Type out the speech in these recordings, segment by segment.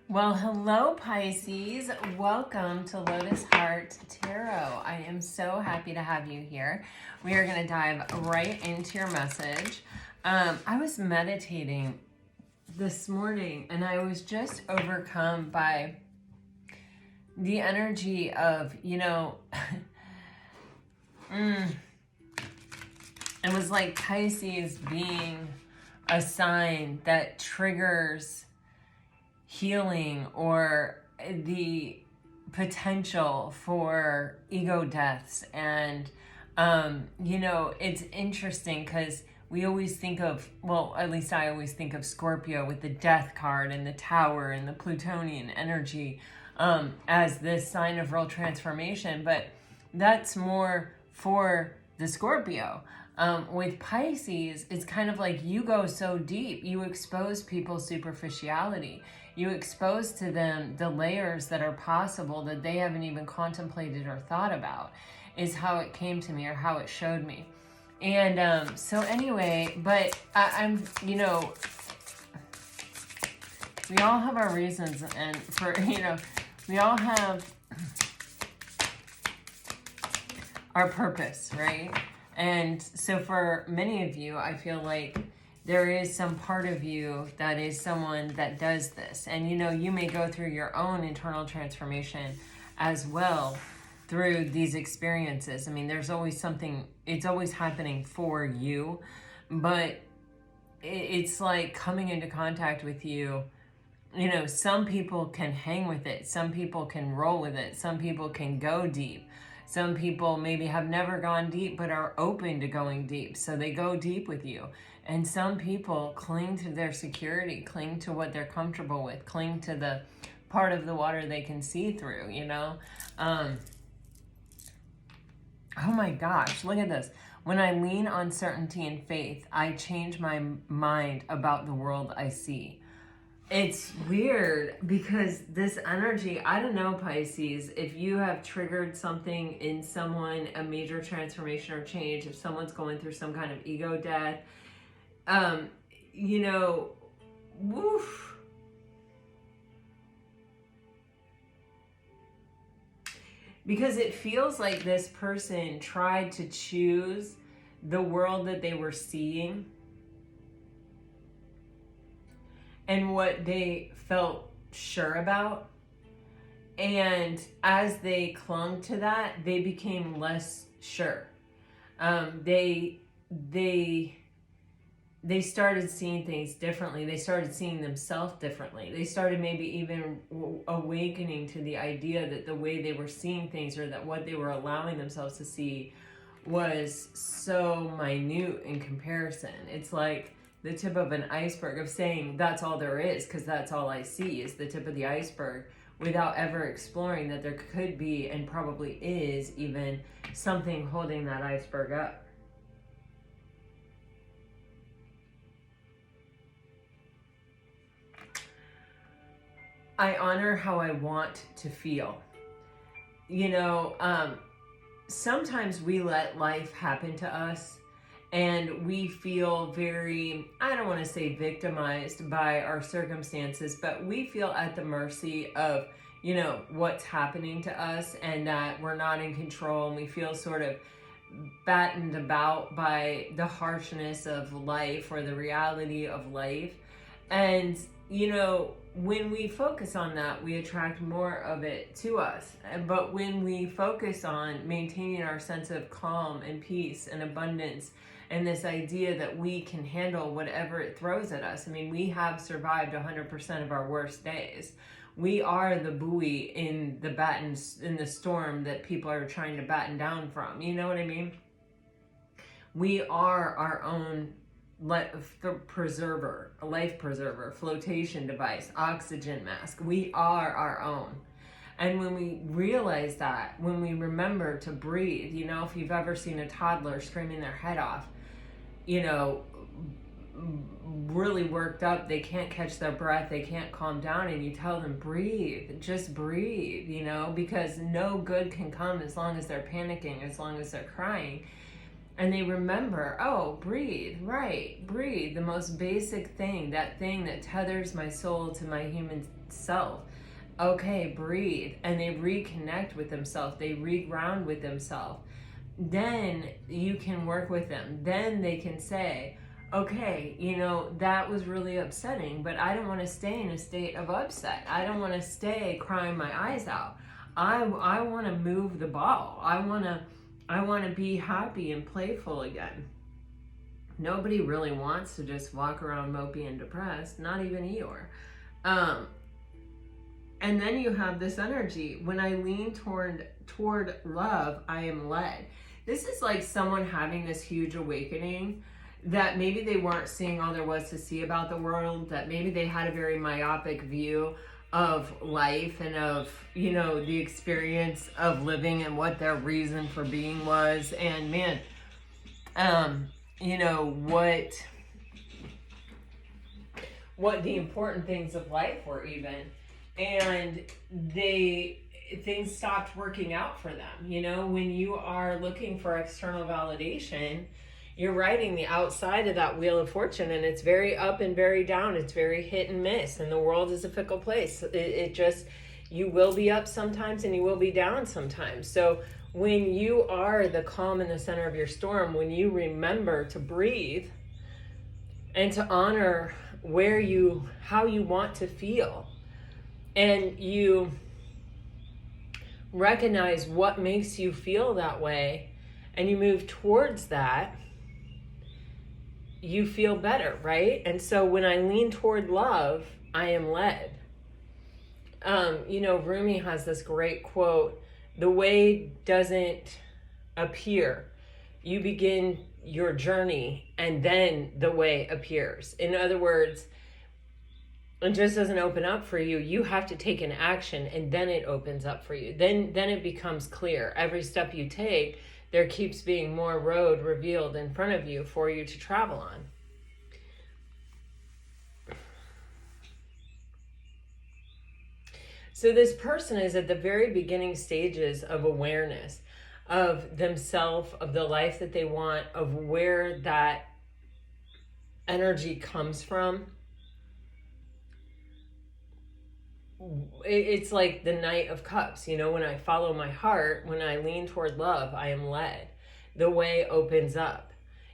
Well, hello, Pisces. Welcome to Lotus Heart Tarot. I am so happy to have you here. We are going to dive right into your message. I was meditating this morning and I was just overcome by the energy of, it was like Pisces being a sign that triggers healing or the potential for ego deaths. And it's interesting because we always think of, well, at least I always think of Scorpio with the death card and the tower and the Plutonian energy as this sign of real transformation, but that's more for the Scorpio. With Pisces, it's kind of like you go so deep, you expose people's superficiality. You expose to them the layers that are possible that they haven't even contemplated or thought about, is how it came to me or how it showed me. And so anyway, but I'm, we all have our reasons, and for, we all have our purpose, right? And so for many of you, I feel like there is some part of you that is someone that does this. And you may go through your own internal transformation as well through these experiences. I mean, there's always something, it's always happening for you, but it's like coming into contact with you. Some people can hang with it. Some people can roll with it. Some people can go deep. Some people maybe have never gone deep but are open to going deep, so they go deep with you. And some people cling to their security, cling to what they're comfortable with, cling to the part of the water they can see through, Oh my gosh, look at this. When I lean on certainty and faith, I change my mind about the world I see. It's weird because this energy, I don't know, Pisces, if you have triggered something in someone, a major transformation or change, if someone's going through some kind of ego death, woof. Because it feels like this person tried to choose the world that they were seeing and what they felt sure about. And as they clung to that, they became less sure. They started seeing things differently. They started seeing themselves differently. They started maybe even awakening to the idea that the way they were seeing things, or that what they were allowing themselves to see, was so minute in comparison. It's like the tip of an iceberg, of saying that's all there is because that's all I see is the tip of the iceberg, without ever exploring that there could be, and probably is, even something holding that iceberg up. I honor how I want to feel. Sometimes we let life happen to us and we feel very, I don't want to say victimized by our circumstances, but we feel at the mercy of, what's happening to us, and that we're not in control, and we feel sort of battened about by the harshness of life or the reality of life. And when we focus on that, we attract more of it to us. But when we focus on maintaining our sense of calm and peace and abundance, and this idea that we can handle whatever it throws at us. I mean, we have survived 100% of our worst days. We are the buoy in the storm that people are trying to batten down from. You know what I mean? We are our own life preserver, flotation device, oxygen mask. We are our own. And when we realize that, when we remember to breathe, if you've ever seen a toddler screaming their head off, really worked up, they can't catch their breath, they can't calm down, and you tell them, breathe, just breathe, because no good can come as long as they're panicking, as long as they're crying. And they remember, oh, breathe, right, breathe, the most basic thing that tethers my soul to my human self. Okay, breathe. And they reconnect with themselves, they reground with themselves. Then you can work with them. Then they can say, okay, that was really upsetting, but I don't want to stay in a state of upset. I don't want to stay crying my eyes out. I want to move the ball. I want to be happy and playful again. Nobody really wants to just walk around mopey and depressed, not even Eeyore. And then you have this energy. When I lean toward love, I am led. This is like someone having this huge awakening that maybe they weren't seeing all there was to see about the world, that maybe they had a very myopic view of life and of, the experience of living and what their reason for being was. And man, what the important things of life were even. And things stopped working out for them. When you are looking for external validation, you're riding the outside of that wheel of fortune, and it's very up and very down. It's very hit and miss, and the world is a fickle place. It just, you will be up sometimes and you will be down sometimes. So when you are the calm in the center of your storm, when you remember to breathe and to honor how you want to feel, and you recognize what makes you feel that way, and you move towards that, you feel better, right? And so when I lean toward love, I am led. Rumi has this great quote, the way doesn't appear. You begin your journey and then the way appears. In other words, it just doesn't open up for you. You have to take an action and then it opens up for you. Then it becomes clear. Every step you take, there keeps being more road revealed in front of you for you to travel on. So this person is at the very beginning stages of awareness of themselves, of the life that they want, of where that energy comes from. It's like the Knight of Cups, when I follow my heart, when I lean toward love, I am led. The way opens up.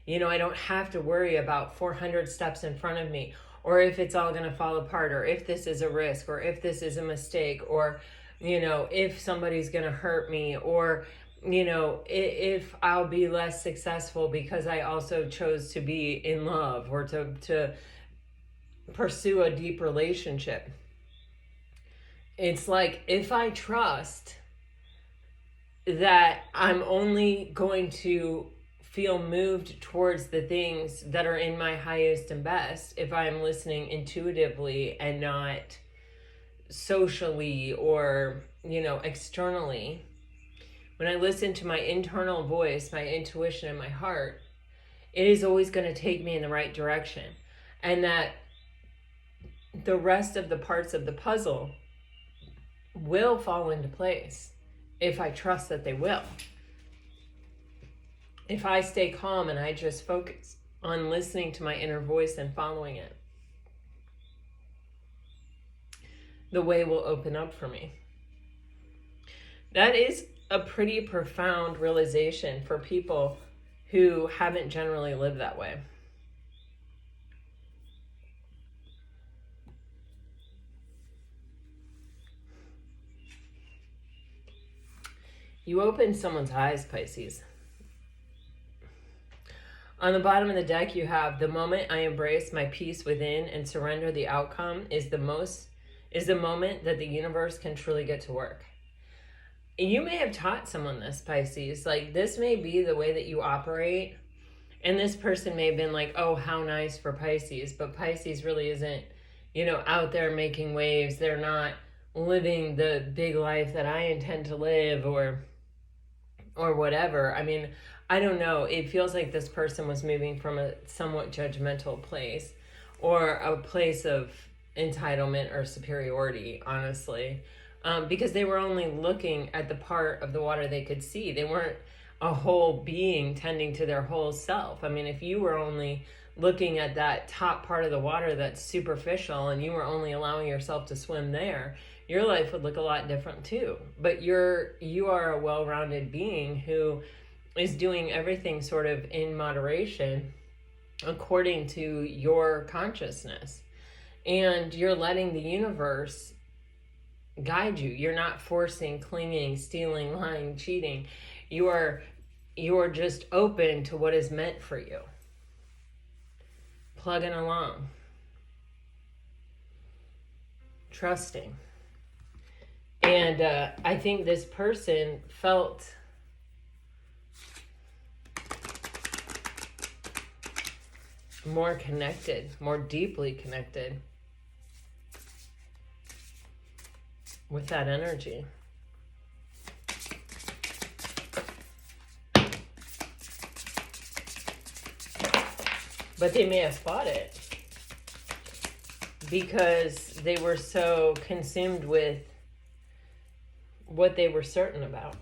I don't have to worry about 400 steps in front of me, or if it's all going to fall apart, or if this is a risk, or if this is a mistake, or, if somebody's going to hurt me, or, if I'll be less successful because I also chose to be in love or to pursue a deep relationship. It's like, if I trust that I'm only going to feel moved towards the things that are in my highest and best, if I'm listening intuitively and not socially or, externally, when I listen to my internal voice, my intuition, and my heart, it is always going to take me in the right direction. And that the rest of the parts of the puzzle will fall into place if I trust that they will. If I stay calm and I just focus on listening to my inner voice and following it, the way will open up for me. That is a pretty profound realization for people who haven't generally lived that way. You open someone's eyes, Pisces. On the bottom of the deck, you have, the moment I embrace my peace within and surrender the outcome is the moment that the universe can truly get to work. You may have taught someone this, Pisces. Like, this may be the way that you operate. And this person may have been like, oh, how nice for Pisces. But Pisces really isn't, out there making waves. They're not living the big life that I intend to live or whatever. I mean, I don't know. It feels like this person was moving from a somewhat judgmental place or a place of entitlement or superiority, honestly, because they were only looking at the part of the water they could see. They weren't a whole being tending to their whole self. I mean, if you were only looking at that top part of the water that's superficial and you were only allowing yourself to swim there, your life would look a lot different too. But you are a well-rounded being who is doing everything sort of in moderation according to your consciousness. And you're letting the universe guide you. You're not forcing, clinging, stealing, lying, cheating. You are just open to what is meant for you. Plugging along. Trusting. And I think this person felt more connected, more deeply connected with that energy. But they may have fought it because they were so consumed with what they were certain about.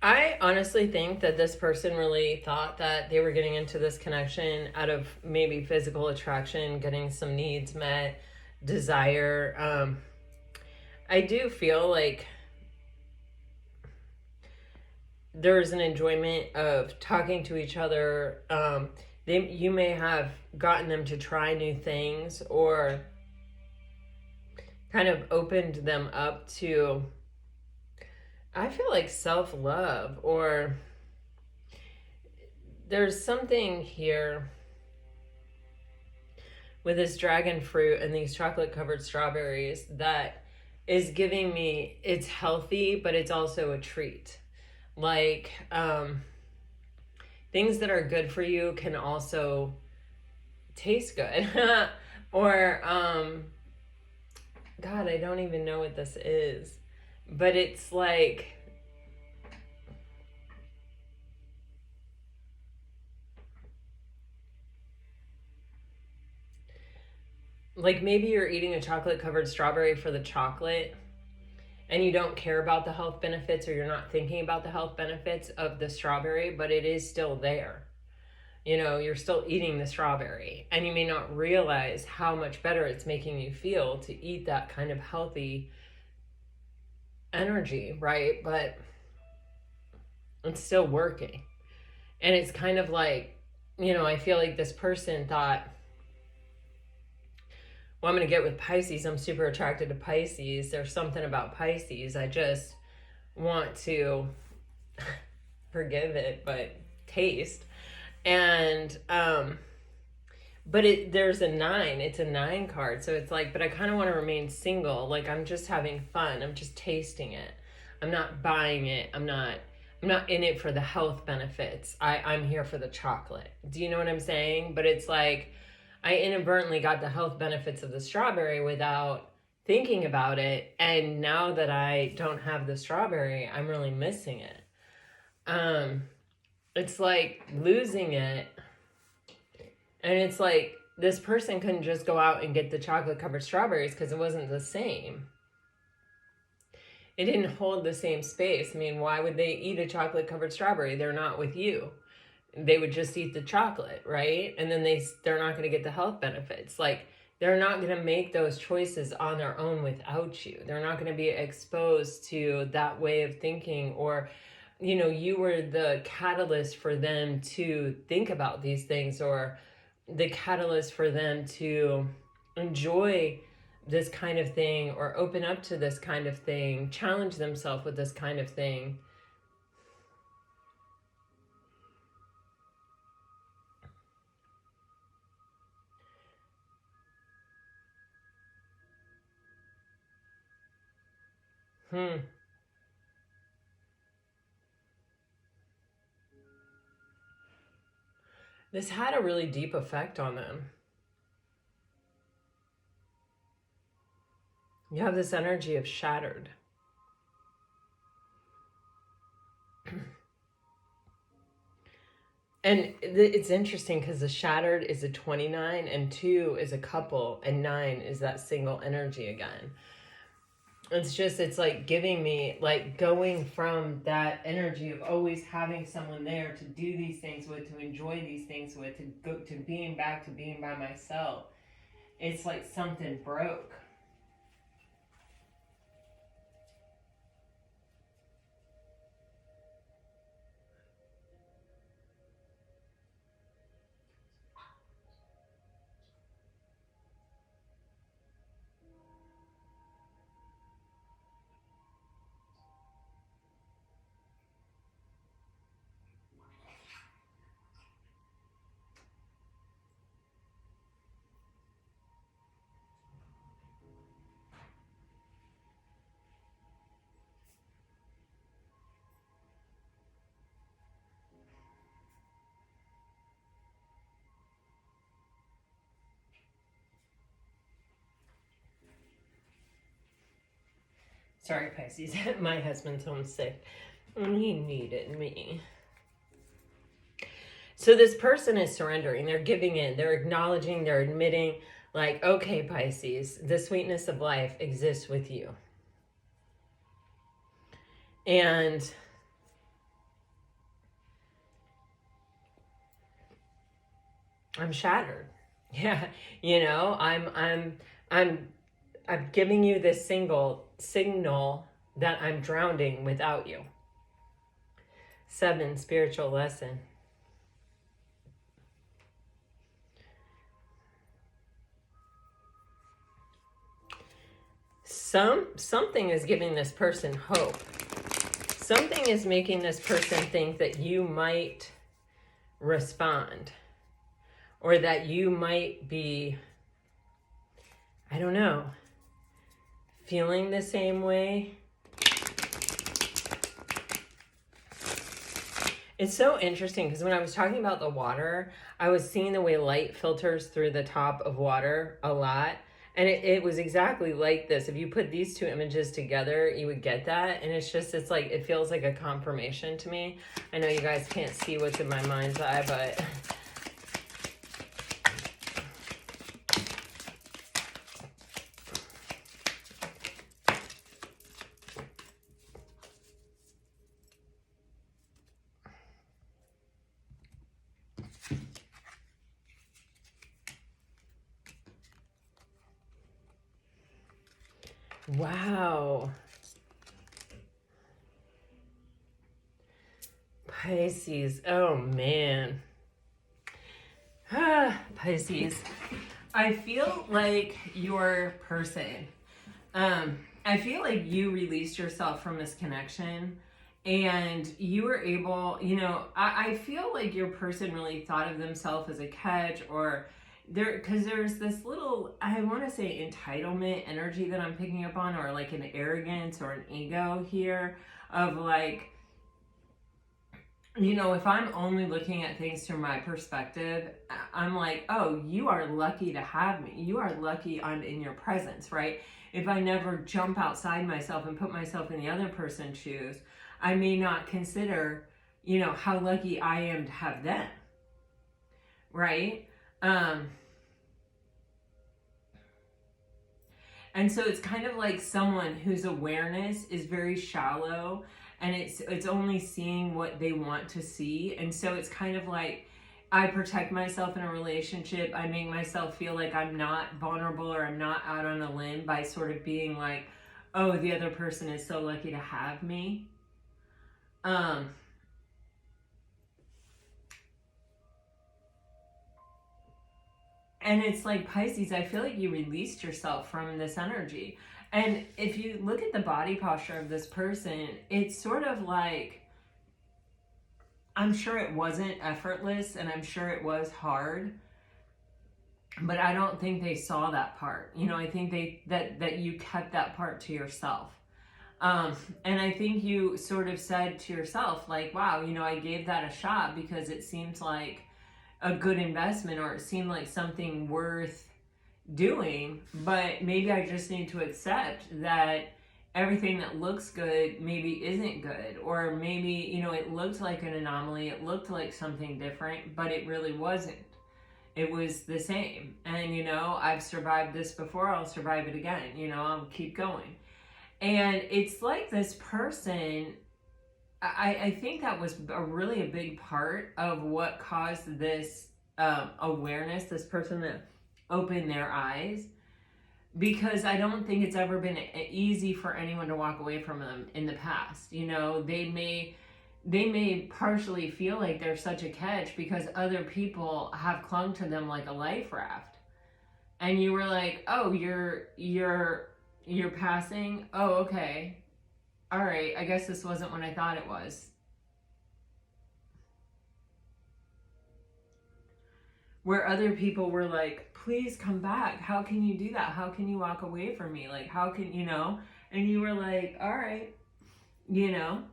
I honestly think that this person really thought that they were getting into this connection out of maybe physical attraction, getting some needs met, desire. I do feel like there's an enjoyment of talking to each other. You may have gotten them to try new things or kind of opened them up to, I feel like, self-love, or there's something here with this dragon fruit and these chocolate-covered strawberries that is giving me, it's healthy, but it's also a treat. Like, things that are good for you can also taste good. Or, God, I don't even know what this is. But it's like, maybe you're eating a chocolate-covered strawberry for the chocolate and you don't care about the health benefits, or you're not thinking about the health benefits of the strawberry, but it is still there. You know, you're still eating the strawberry and you may not realize how much better it's making you feel to eat that kind of healthy energy, right? But it's still working. And it's kind of like, you know, I feel like this person thought, well, I'm going to get with Pisces. I'm super attracted to Pisces. There's something about Pisces. I just want to forgive it, but taste. And, but there's a 9. It's a 9 card. So it's like, but I kind of want to remain single. Like, I'm just having fun. I'm just tasting it. I'm not buying it. I'm not in it for the health benefits. I'm here for the chocolate. Do you know what I'm saying? But it's like, I inadvertently got the health benefits of the strawberry without thinking about it. And now that I don't have the strawberry, I'm really missing it. It's like losing it. And it's like, this person couldn't just go out and get the chocolate covered strawberries because it wasn't the same. It didn't hold the same space. I mean, why would they eat a chocolate covered strawberry? They're not with you. They would just eat the chocolate, right? And then they're not going to get the health benefits. Like, they're not going to make those choices on their own without you. They're not going to be exposed to that way of thinking, or, you know, you were the catalyst for them to think about these things, or the catalyst for them to enjoy this kind of thing, or open up to this kind of thing, challenge themselves with this kind of thing. This had a really deep effect on them. You have this energy of shattered. And it's interesting because the shattered is a 29 and 2 is a couple and 9 is that single energy again. It's like giving me, like, going from that energy of always having someone there to do these things with, to enjoy these things with, to go to being back to being by myself. It's like something broke. Sorry, Pisces. My husband's homesick and he needed me. So this person is surrendering. They're giving in. They're acknowledging. They're admitting, like, okay, Pisces, the sweetness of life exists with you. And I'm shattered. Yeah, I'm giving you this signal that I'm drowning without you. 7, spiritual lesson. Something is giving this person hope. Something is making this person think that you might respond, or that you might be, I don't know, feeling the same way. It's so interesting because when I was talking about the water, I was seeing the way light filters through the top of water a lot. And it was exactly like this. If you put these two images together, you would get that. And it's like, it feels like a confirmation to me. I know you guys can't see what's in my mind's eye, but wow. Pisces. Oh, man. Pisces. I feel like your person, I feel like you released yourself from this connection and you were able, I feel like your person really thought of themselves as a catch, or because there's this little, I want to say entitlement energy that I'm picking up on, or like an arrogance or an ego here of like, if I'm only looking at things from my perspective, I'm like, oh, you are lucky to have me. You are lucky I'm in your presence, right? If I never jump outside myself and put myself in the other person's shoes, I may not consider, how lucky I am to have them, right? And so it's kind of like someone whose awareness is very shallow and it's only seeing what they want to see. And so it's kind of like I protect myself in a relationship. I make myself feel like I'm not vulnerable or I'm not out on a limb by sort of being like, oh, the other person is so lucky to have me. And it's like, Pisces, I feel like you released yourself from this energy. And if you look at the body posture of this person, it's sort of like, I'm sure it wasn't effortless and I'm sure it was hard, but I don't think they saw that part. I think that you kept that part to yourself. And I think you sort of said to yourself, like, wow, I gave that a shot because it seems like a good investment, or it seemed like something worth doing, but maybe I just need to accept that everything that looks good maybe isn't good, or maybe, you know, it looked like an anomaly, it looked like something different, but it really wasn't. It was the same. And, you know, I've survived this before, I'll survive it again, you know, I'll keep going. And it's like this person, I think that was really a big part of what caused this awareness, this person that opened their eyes, because I don't think it's ever been easy for anyone to walk away from them in the past. You know, they may partially feel like they're such a catch because other people have clung to them like a life raft. And you were like, "Oh, you're passing? Oh, okay. All right, I guess this wasn't what I thought it was." Where other people were like, "Please come back. How can you do that? How can you walk away from me? Like, how can, you know?" And you were like, "All right," you know?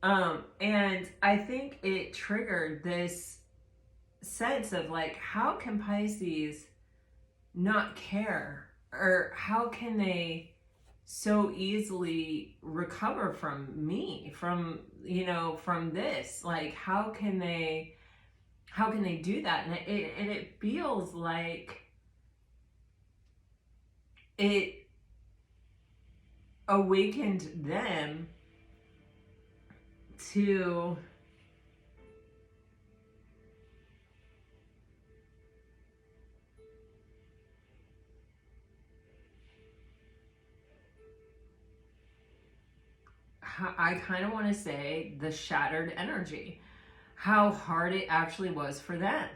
And I think it triggered this sense of like, how can Pisces not care? Or how can they so easily recover from me, from, you know, from this? Like, how can they do that? And it feels like it awakened them to I kind of want to say the shattered energy, how hard it actually was for them.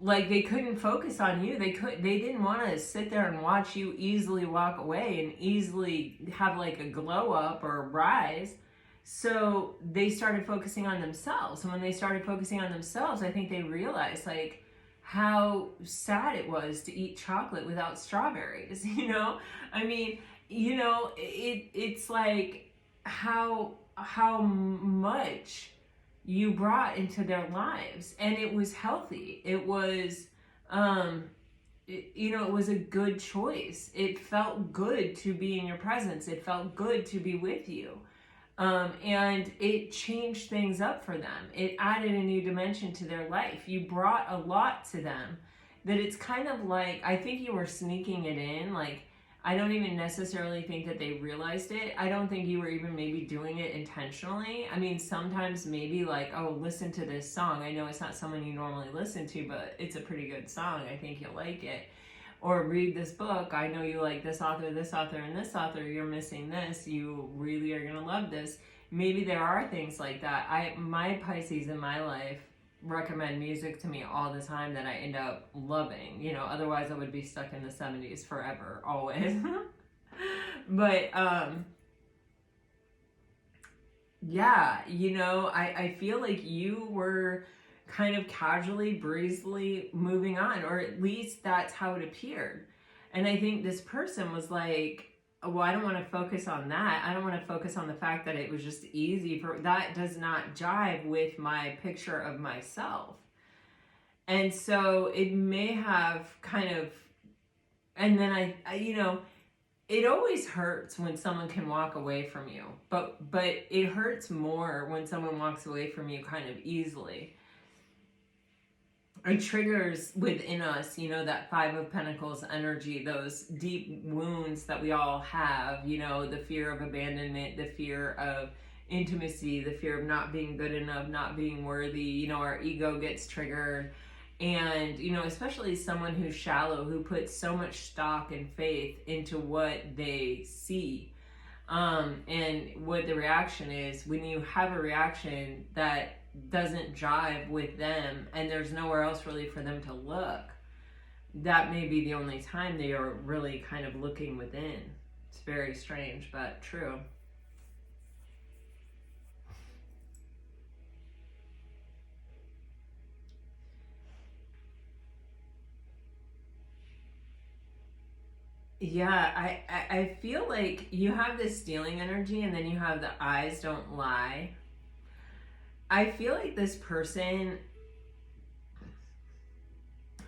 Like, they couldn't focus on you. They didn't want to sit there and watch you easily walk away and easily have like a glow up or a rise. So they started focusing on themselves. And when they started focusing on themselves, I think they realized like how sad it was to eat chocolate without strawberries, you know? I mean, you know, it's like how much you brought into their lives, and it was healthy. It was you know, it was a good choice. It felt good to be in your presence. It felt good to be with you. And it changed things up for them. It added a new dimension to their life. You brought a lot to them that it's kind of like, I think you were sneaking it in. Like, I don't even necessarily think that they realized it. I don't think you were even maybe doing it intentionally. I mean, sometimes maybe like, "Oh, listen to this song. I know it's not someone you normally listen to, but it's a pretty good song. I think you'll like it." Or "Read this book. I know you like this author, and this author. You're missing this. You really are going to love this." Maybe there are things like that. My Pisces in my life recommend music to me all the time that I end up loving. You know, otherwise I would be stuck in the 70s forever, always. But yeah, you know, I feel like you were kind of casually, breezily moving on, or at least that's how it appeared. And I think this person was like, "Well, I don't want to focus on that. I don't want to focus on the fact that it was just easy. For that does not jive with my picture of myself." And so it may have kind of, and then I you know, it always hurts when someone can walk away from you, but it hurts more when someone walks away from you kind of easily. It triggers within us, you know, that Five of Pentacles energy, those deep wounds that we all have, you know, the fear of abandonment, the fear of intimacy, the fear of not being good enough, not being worthy. You know, our ego gets triggered. And, you know, especially someone who's shallow, who puts so much stock and faith into what they see. And what the reaction is, when you have a reaction that doesn't jive with them and there's nowhere else really for them to look, that may be the only time they are really kind of looking within. It's very strange, but true. Yeah, I feel like you have this stealing energy, and then you have the eyes don't lie. I feel like this person,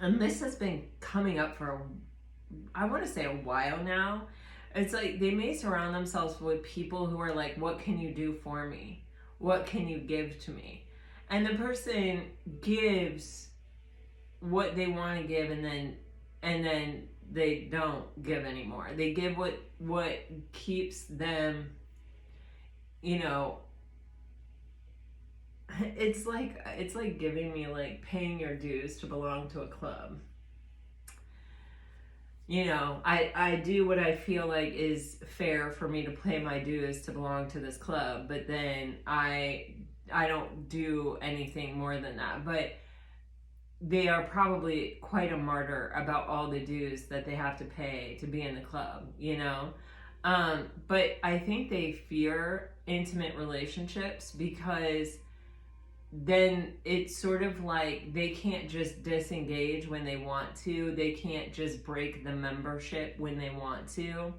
and this has been coming up for, I want to say, a while now, It's like they may surround themselves with people who are like, what can you do for me? What can you give to me? And the person gives what they want to give, and then they don't give anymore. They give what keeps them, you know, it's like giving me, like, paying your dues to belong to a club. You know, I do what I feel like is fair for me to pay my dues to belong to this club, but then I don't do anything more than that. But they are probably quite a martyr about all the dues that they have to pay to be in the club, you know? But I think they fear intimate relationships because then it's sort of like they can't just disengage when they want to. They can't just break the membership when they want to.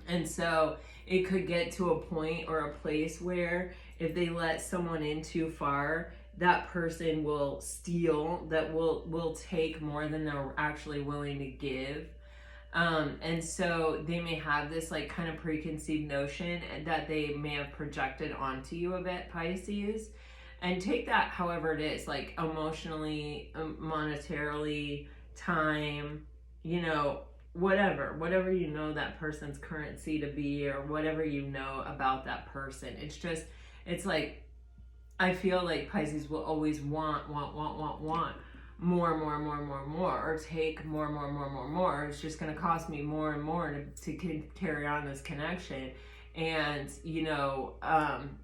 And so it could get to a point or a place where if they let someone in too far, that person will steal, that will take more than they're actually willing to give. And so they may have this, like, kind of preconceived notion that they may have projected onto you a bit, Pisces. And take that however it is, like emotionally, monetarily, time, you know, whatever you know that person's currency to be, or whatever you know about that person. It's like, I feel like Pisces will always want more, or take more. It's just going to cost me more and more to carry on this connection. And, you know,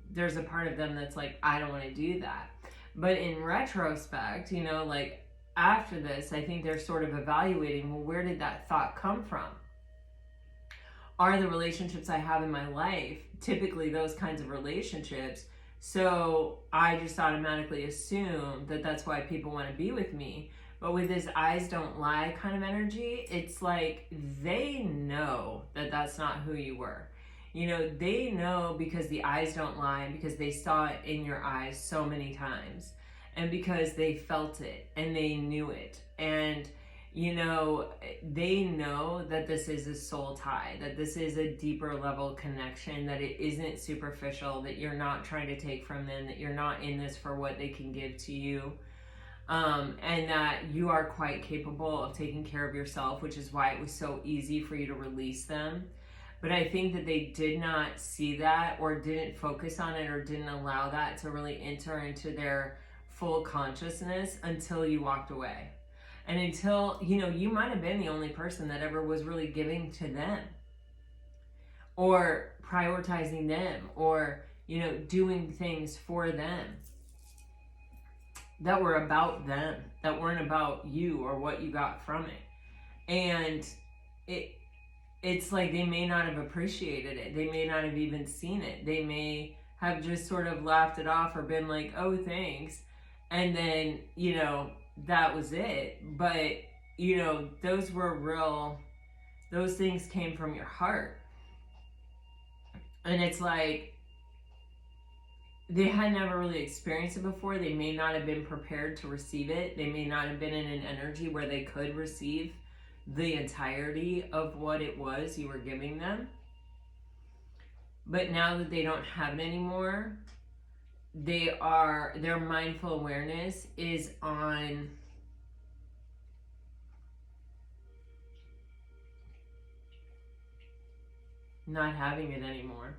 there's a part of them that's like, I don't want to do that. But in retrospect, you know, like, after this, I think they're sort of evaluating, well, where did that thought come from? Are the relationships I have in my life typically those kinds of relationships? So I just automatically assume that that's why people want to be with me. But with this eyes don't lie kind of energy, it's like they know that that's not who you were. You know, they know because the eyes don't lie, because they saw it in your eyes so many times, and because they felt it and they knew it. And, you know, they know that this is a soul tie, that this is a deeper level connection, that it isn't superficial, that you're not trying to take from them, that you're not in this for what they can give to you. And that you are quite capable of taking care of yourself, which is why it was so easy for you to release them. But I think that they did not see that, or didn't focus on it, or didn't allow that to really enter into their full consciousness until you walked away. And until, you know, you might have been the only person that ever was really giving to them, or prioritizing them, or, you know, doing things for them that were about them, that weren't about you or what you got from it. And it's like they may not have appreciated it. They may not have even seen it. They may have just sort of laughed it off, or been like, oh, thanks. And then, you know, that was it. But, you know, those were real, those things came from your heart. And it's like, they had never really experienced it before. They may not have been prepared to receive it. They may not have been in an energy where they could receive the entirety of what it was you were giving them. But now that they don't have it anymore, their mindful awareness is on not having it anymore.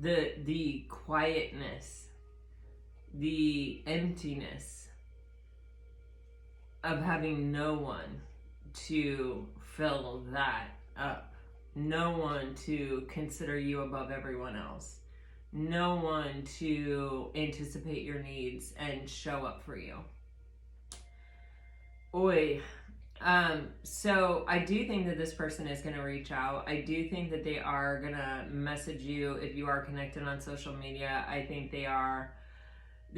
The quietness, the emptiness of having no one to fill that up, no one to consider you above everyone else, no one to anticipate your needs and show up for you. Oy. So I do think that this person is going to reach out. I do think that they are going to message you if you are connected on social media. I think they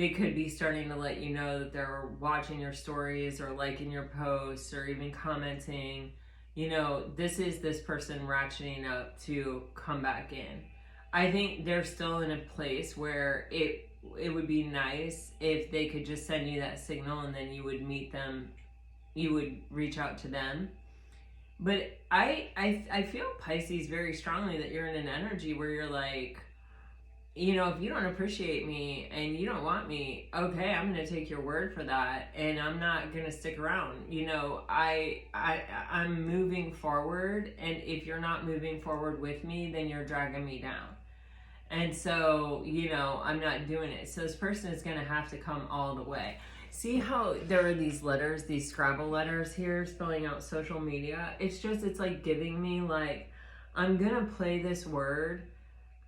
could be starting to let you know that they're watching your stories, or liking your posts, or even commenting. You know, this is this person ratcheting up to come back in. I think they're still in a place where it would be nice if they could just send you that signal, and then you would meet them, you would reach out to them. But I feel, Pisces, very strongly that you're in an energy where you're like, you know, if you don't appreciate me and you don't want me, okay, I'm going to take your word for that, and I'm not going to stick around. You know, I'm moving forward, and if you're not moving forward with me, then you're dragging me down. And so, you know, I'm not doing it. So this person is going to have to come all the way. See how there are these letters, these Scrabble letters here spelling out social media? It's like giving me like, I'm going to play this word,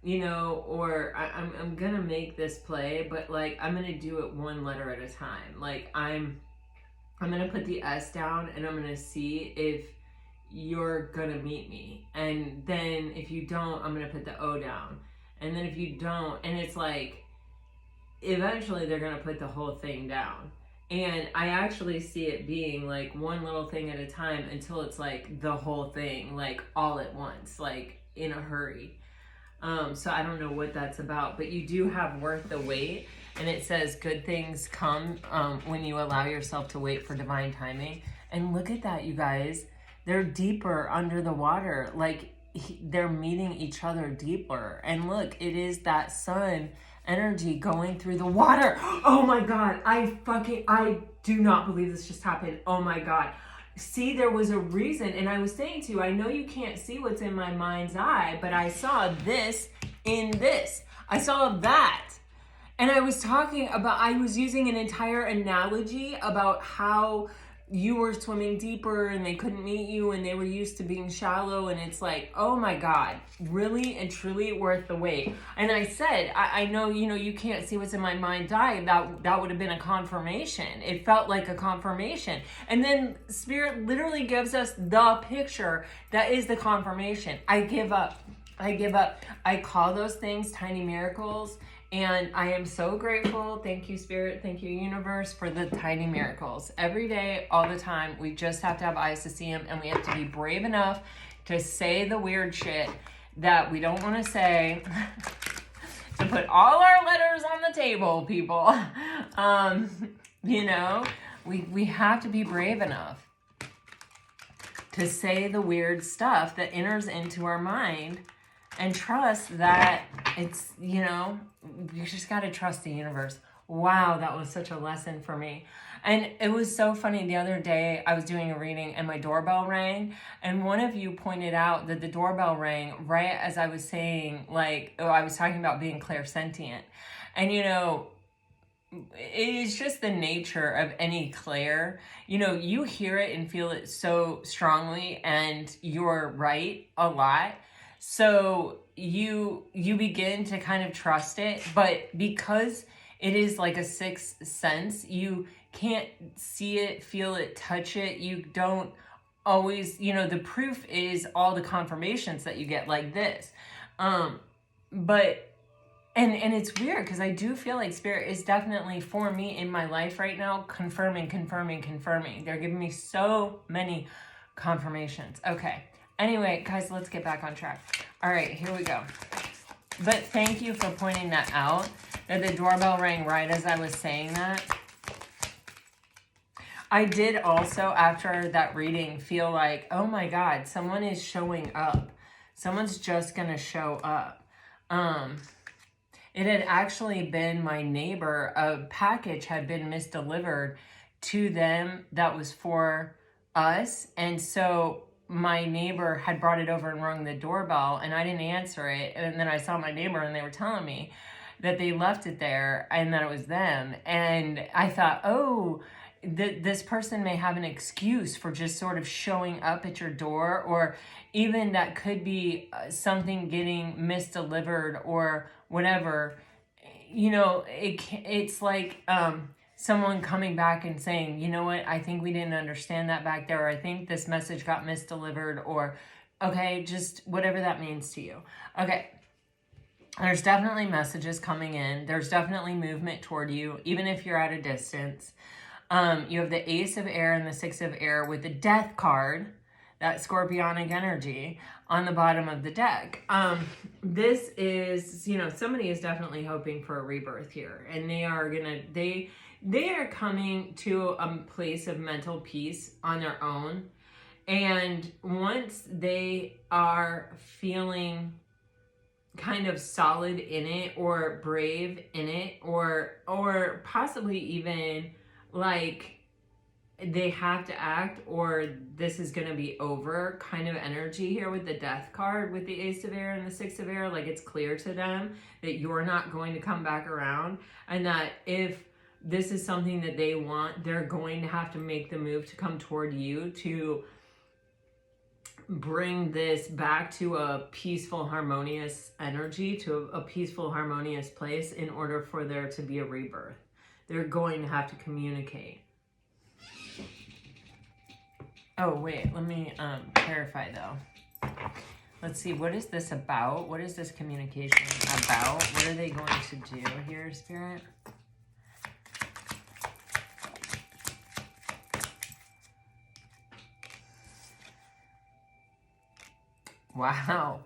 you know, or I'm going to make this play, but like, I'm going to do it one letter at a time. Like I'm going to put the S down, and I'm going to see if you're going to meet me. And then if you don't, I'm going to put the O down. And then if you don't, and it's like, eventually they're going to put the whole thing down. And I actually see it being like one little thing at a time until it's like the whole thing, like all at once, like in a hurry. So I don't know what that's about, but you do have worth the wait. And it says good things come when you allow yourself to wait for divine timing. And look at that, you guys. They're deeper under the water. Like, they're meeting each other deeper. And look, it is that sun energy going through the water. Oh my God. I do not believe this just happened. Oh my God. See, there was a reason. And I was saying to you, I know you can't see what's in my mind's eye, but I saw this in this. I saw that. And I was talking about, I was using an entire analogy about how you were swimming deeper and they couldn't meet you and they were used to being shallow. And it's like, oh my God, really and truly worth the wait. And I said, I know, you know, you can't see what's in my mind's eye. That would have been a confirmation. It felt like a confirmation. And then Spirit literally gives us the picture that is the confirmation. I give up. I call those things tiny miracles. And I am so grateful. Thank you, Spirit. Thank you, Universe, for the tiny miracles. Every day, all the time, we just have to have eyes to see them. And we have to be brave enough to say the weird shit that we don't want to say. To put all our letters on the table, people. You know, we have to be brave enough to say the weird stuff that enters into our mind. And trust that it's, you know, you just got to trust the universe. Wow, that was such a lesson for me. And it was so funny. The other day, I was doing a reading and my doorbell rang. And one of you pointed out that the doorbell rang right as I was saying, like, I was talking about being clairsentient. And, you know, it is just the nature of any clair. You know, you hear it and feel it so strongly, and you're right a lot. So you begin to kind of trust it, but because it is like a sixth sense, you can't see it, feel it, touch it. You don't always, you know, the proof is all the confirmations that you get like this. But it's weird because I do feel like Spirit is definitely for me in my life right now, confirming. They're giving me so many confirmations. Okay. Anyway, guys, let's get back on track. All right, here we go. But thank you for pointing that out, that the doorbell rang right as I was saying that. I did also, after that reading, feel like, oh my God, someone is showing up. Someone's just going to show up. It had actually been my neighbor. A package had been misdelivered to them that was for us. And so my neighbor had brought it over and rung the doorbell, and I didn't answer it. And then I saw my neighbor and they were telling me that they left it there and that it was them. And I thought, oh, this person may have an excuse for just sort of showing up at your door, or even that could be something getting misdelivered or whatever. You know, it's like someone coming back and saying, you know what, I think we didn't understand that back there, or I think this message got misdelivered, or okay, just whatever that means to you. Okay, there's definitely messages coming in. There's definitely movement toward you, even if you're at a distance. You have the Ace of Air and the Six of Air with the Death card, that scorpionic energy on the bottom of the deck. This is, you know, somebody is definitely hoping for a rebirth here, and they are coming to a place of mental peace on their own. And once they are feeling kind of solid in it, or brave in it, or possibly even like they have to act, or this is going to be over kind of energy here with the Death card, with the Ace of Air and the Six of Air. Like, it's clear to them that you're not going to come back around, and that if this is something that they want, they're going to have to make the move to come toward you to bring this back to a peaceful, harmonious energy, to a peaceful, harmonious place, in order for there to be a rebirth. They're going to have to communicate. Oh, wait, let me clarify though. Let's see, what is this about? What is this communication about? What are they going to do here, Spirit? Wow.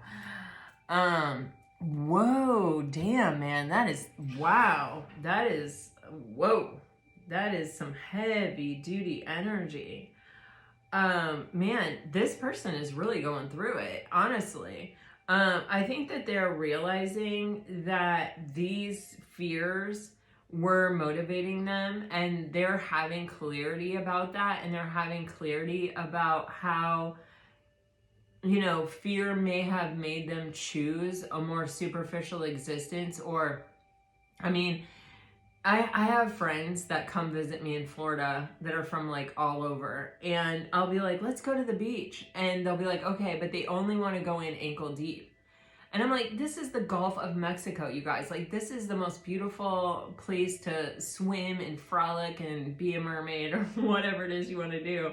Whoa, damn, man. That is, wow. That is, whoa. That is some heavy duty energy. Man, this person is really going through it, honestly. I think that they're realizing that these fears were motivating them, and they're having clarity about that, and they're having clarity about how, you know, fear may have made them choose a more superficial existence. Or, I mean, I have friends that come visit me in Florida that are from like all over, and I'll be like, let's go to the beach. And they'll be like, okay, but they only want to go in ankle deep. And I'm like, this is the Gulf of Mexico, you guys. Like, this is the most beautiful place to swim and frolic and be a mermaid, or whatever it is you want to do.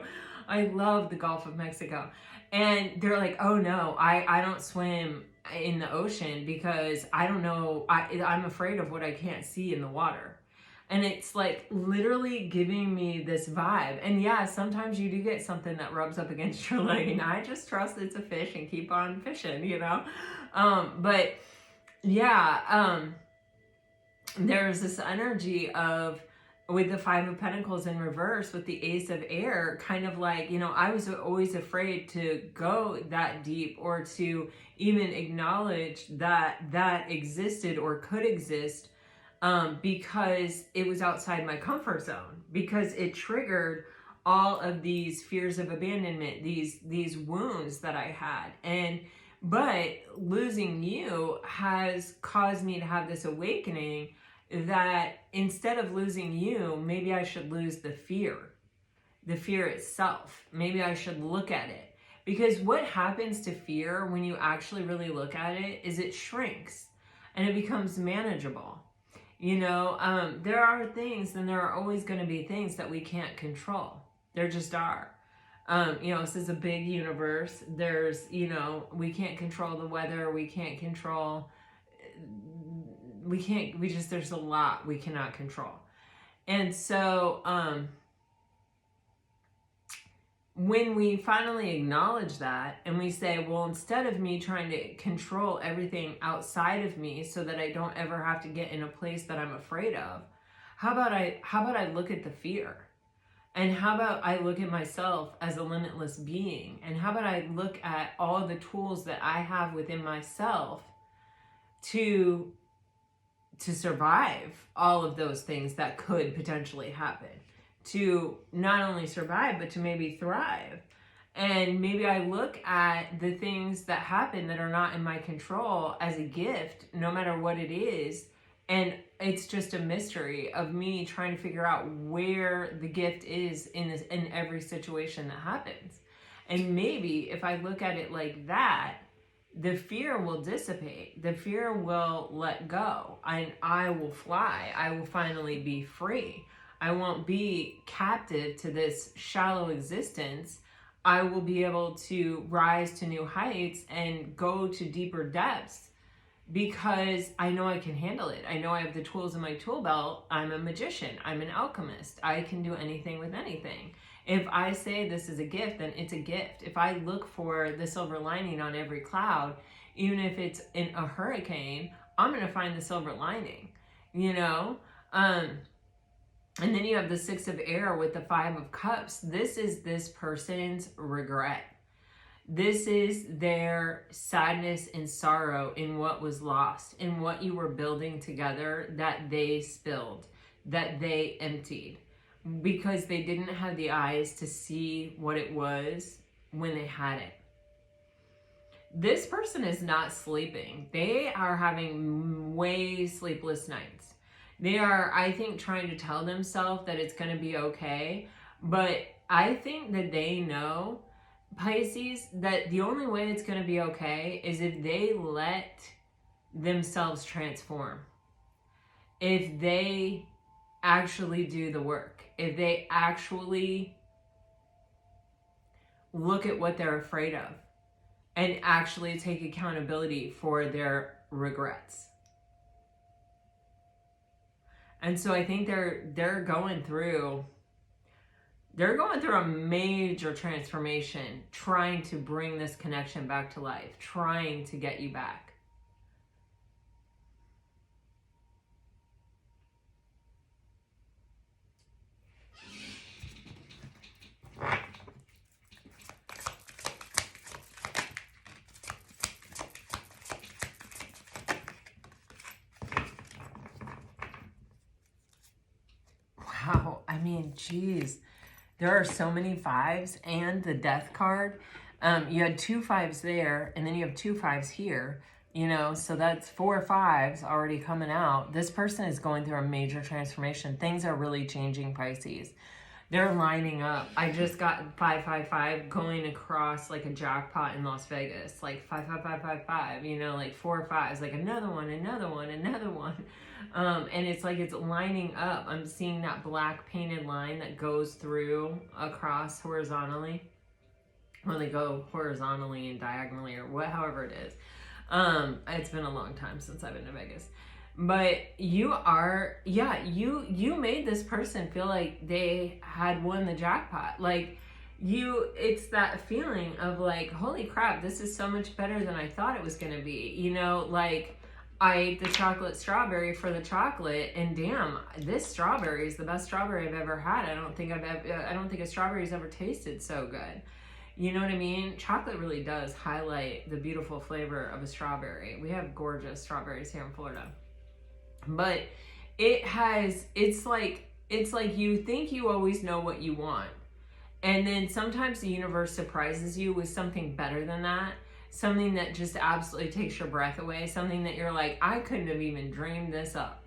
I love the Gulf of Mexico. And they're like, oh no, I don't swim in the ocean because I don't know, I'm afraid of what I can't see in the water. And it's like literally giving me this vibe. And yeah, sometimes you do get something that rubs up against your leg, and I just trust it's a fish and keep on fishing, you know? But yeah, there's this energy of, with the Five of Pentacles in reverse, with the Ace of Air, kind of like, you know, I was always afraid to go that deep, or to even acknowledge that that existed or could exist, because it was outside my comfort zone, because it triggered all of these fears of abandonment, these wounds that I had. But losing you has caused me to have this awakening that instead of losing you, maybe I should lose the fear itself. Maybe I should look at it. Because what happens to fear when you actually really look at it is it shrinks and it becomes manageable. You know, there are things, and there are always going to be things that we can't control. There just are. You know, this is a big universe. There's, you know, we can't control the weather. We can't control, there's a lot we cannot control. And so, when we finally acknowledge that, and we say, well, instead of me trying to control everything outside of me so that I don't ever have to get in a place that I'm afraid of, how about I look at the fear? And how about I look at myself as a limitless being? And how about I look at all the tools that I have within myself to survive all of those things that could potentially happen? To not only survive, but to maybe thrive. And maybe I look at the things that happen that are not in my control as a gift, no matter what it is. And it's just a mystery of me trying to figure out where the gift is in every situation that happens. And maybe if I look at it like that, the fear will dissipate. The fear will let go. I will fly. I will finally be free. I won't be captive to this shallow existence. I will be able to rise to new heights and go to deeper depths, because I know I can handle it. I know I have the tools in my tool belt. I'm a magician. I'm an alchemist. I can do anything with anything. If I say this is a gift, then it's a gift. If I look for the silver lining on every cloud, even if it's in a hurricane, I'm going to find the silver lining, you know? And then you have the Six of Air with the Five of Cups. This is this person's regret. This is their sadness and sorrow in what was lost, in what you were building together that they spilled, that they emptied, because they didn't have the eyes to see what it was when they had it. This person is not sleeping. They are having way sleepless nights. They are, I think, trying to tell themselves that it's going to be okay. But I think that they know, Pisces, that the only way it's going to be okay is if they let themselves transform. If they actually do the work. If they actually look at what they're afraid of and actually take accountability for their regrets. And so I think they're going through a major transformation, trying to bring this connection back to life, trying to get you back. Wow, I mean, geez, there are so many fives, and the Death card. You had 2 5s there, and then you have 2 5s here, you know, so that's 4 5s already coming out. This person is going through a major transformation. Things are really changing, Pisces. They're lining up. I just got 555 going across like a jackpot in Las Vegas, like 55555, you know, like 4 5s, like another one, another one, another one. And it's like it's lining up. I'm seeing that black painted line that goes through across horizontally. Well, they go horizontally and diagonally, or however it is. It's been a long time since I've been to Vegas. But you are, yeah, you made this person feel like they had won the jackpot. Like it's that feeling of like, holy crap, this is so much better than I thought it was going to be. You know, like I ate the chocolate strawberry for the chocolate, and damn, this strawberry is the best strawberry I've ever had. I don't think a strawberry's ever tasted so good. You know what I mean? Chocolate really does highlight the beautiful flavor of a strawberry. We have gorgeous strawberries here in Florida. But it's like you think you always know what you want. And then sometimes the universe surprises you with something better than that. Something that just absolutely takes your breath away. Something that you're like, I couldn't have even dreamed this up.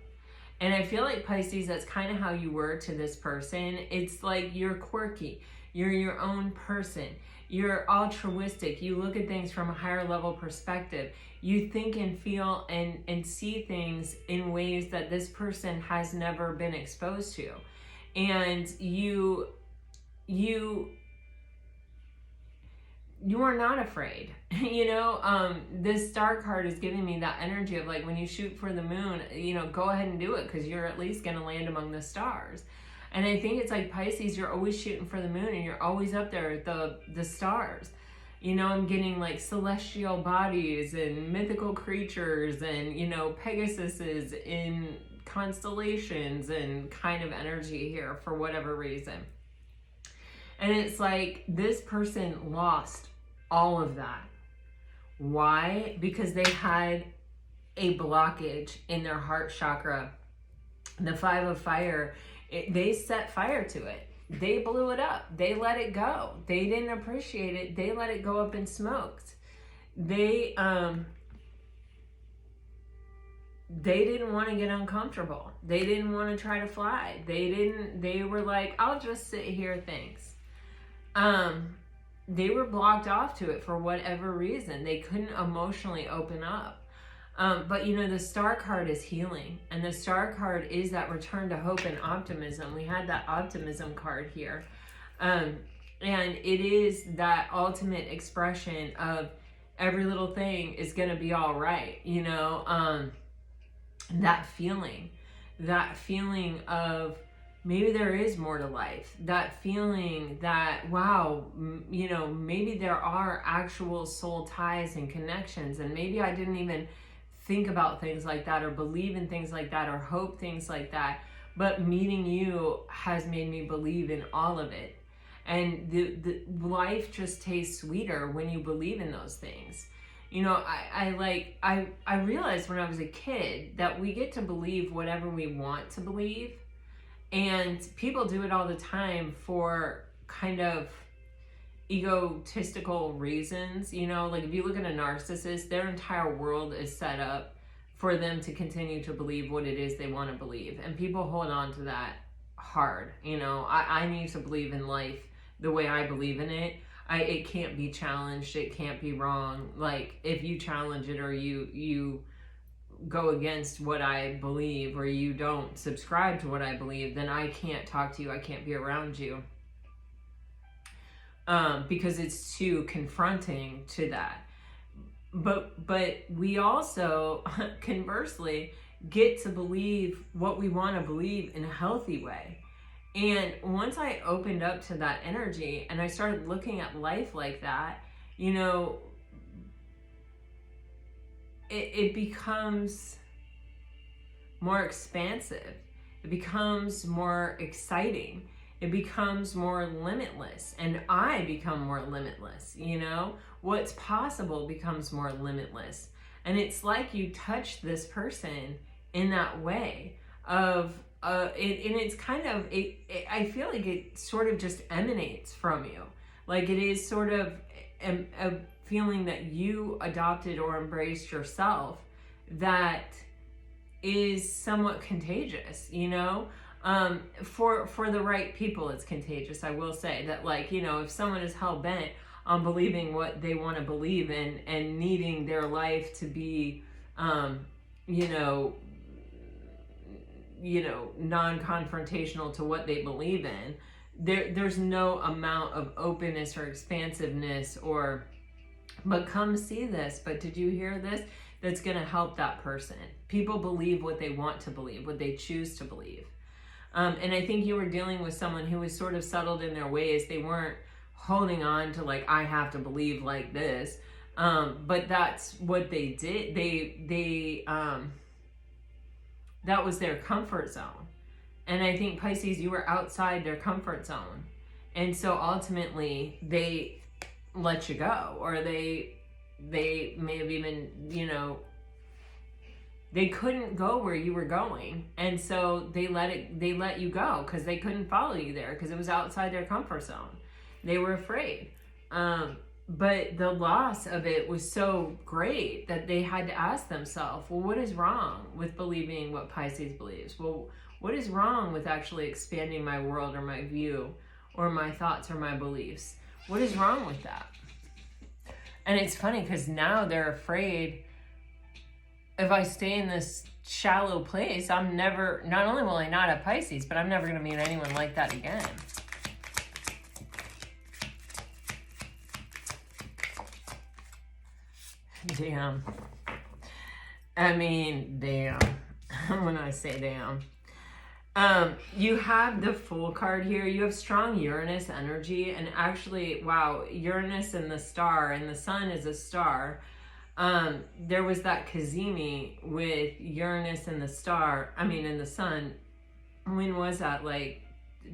And I feel like, Pisces, that's kind of how you were to this person. It's like you're quirky. You're your own person. You're altruistic. You look at things from a higher level perspective. You think and feel and see things in ways that this person has never been exposed to. And you are not afraid. You know, this star card is giving me that energy of like, when you shoot for the moon, you know, go ahead and do it, because you're at least going to land among the stars. And I think it's like, Pisces, you're always shooting for the moon, and you're always up there at the stars. You know, I'm getting like celestial bodies and mythical creatures and, you know, Pegasuses in constellations and kind of energy here for whatever reason. And it's like this person lost all of that. Why? Because they had a blockage in their heart chakra. The 5 of fire, they set fire to it. They blew it up. They let it go. They didn't appreciate it. They let it go up in smokes. They didn't want to get uncomfortable. They didn't want to try to fly. They were like, I'll just sit here, thanks. They were blocked off to it for whatever reason. They couldn't emotionally open up. But you know, the star card is healing, and the star card is that return to hope and optimism. We had that optimism card here. And it is that ultimate expression of every little thing is going to be all right. You know, that feeling of maybe there is more to life. That feeling that, wow, you know, maybe there are actual soul ties and connections, and maybe I didn't even think about things like that, or believe in things like that, or hope things like that. but meeting you has made me believe in all of it. And the life just tastes sweeter when you believe in those things. You know, I realized when I was a kid that we get to believe whatever we want to believe. And people do it all the time for kind of egotistical reasons. You know, like if you look at a narcissist, their entire world is set up for them to continue to believe what it is they want to believe. And people hold on to that hard. You know, I need to believe in life the way I believe in it. It can't be challenged. It can't be wrong. Like if you challenge it or you go against what I believe or you don't subscribe to what I believe, then I can't talk to you. I can't be around you. Because it's too confronting to that. But we also, conversely, get to believe what we want to believe in a healthy way. And once I opened up to that energy and I started looking at life like that, you know, it becomes more expansive. It becomes more exciting. It becomes more limitless. And I become more limitless, you know? What's possible becomes more limitless. And it's like you touch this person in that way of, and it's kind of, I feel like it sort of just emanates from you. Like it is sort of a feeling that you adopted or embraced yourself that is somewhat contagious, you know? For the right people, it's contagious. I will say that, like, you know, if someone is hell-bent on believing what they want to believe in and needing their life to be, you know, non-confrontational to what they believe in, there's no amount of openness or expansiveness but come see this, but did you hear this? That's going to help that person. People believe what they want to believe, what they choose to believe. And I think you were dealing with someone who was sort of settled in their ways. They weren't holding on to like, I have to believe like this. But that's what they did. That was their comfort zone. And I think, Pisces, you were outside their comfort zone. And so ultimately they let you go, or they may have even, you know, they couldn't go where you were going. And so they let you go because they couldn't follow you there because it was outside their comfort zone. They were afraid. But the loss of it was so great that they had to ask themselves, well, what is wrong with believing what Pisces believes? Well, what is wrong with actually expanding my world or my view or my thoughts or my beliefs? What is wrong with that? And it's funny because now they're afraid if I stay in this shallow place, not only will I not have Pisces, but I'm never going to meet anyone like that again. Damn. I mean, damn. When I say damn. You have the Fool card here. You have strong Uranus energy. And actually, wow, Uranus and the star, and the sun is a star. There was that Kazemi with Uranus and the star, and the sun. When was that? Like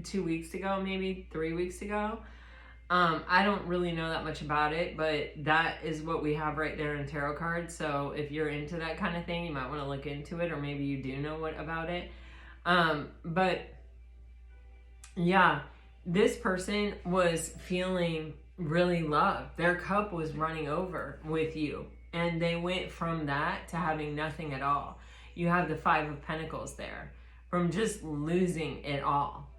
2 weeks ago, maybe 3 weeks ago? I don't really know that much about it, but that is what we have right there in tarot cards. So if you're into that kind of thing, you might want to look into it, or maybe you do know about it. But yeah, this person was feeling really loved. Their cup was running over with you. And they went from that to having nothing at all. You have the 5 of Pentacles there, from just losing it all.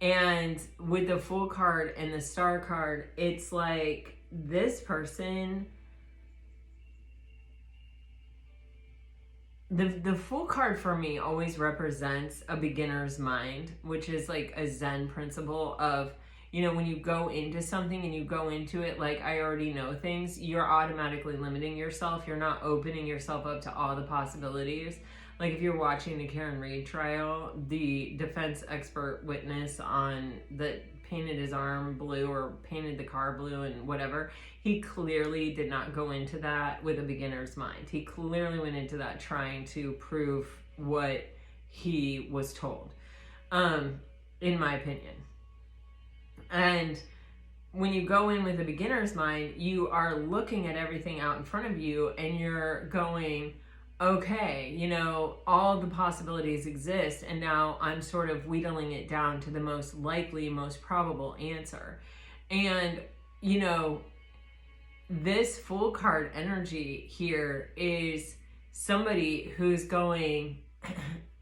And with the Fool card and the Star card, it's like this person, the Fool card for me always represents a beginner's mind, which is like a Zen principle of, you know, when you go into something and you go into it like, I already know things, you're automatically limiting yourself. You're not opening yourself up to all the possibilities. Like if you're watching the Karen Reed trial, the defense expert witness that painted his arm blue or painted the car blue and whatever, he clearly did not go into that with a beginner's mind. He clearly went into that trying to prove what he was told. in my opinion. And when you go in with a beginner's mind, you are looking at everything out in front of you and you're going, okay, you know, all the possibilities exist, and now I'm sort of wheedling it down to the most likely, most probable answer. And, you know, this full card energy here is somebody who's going,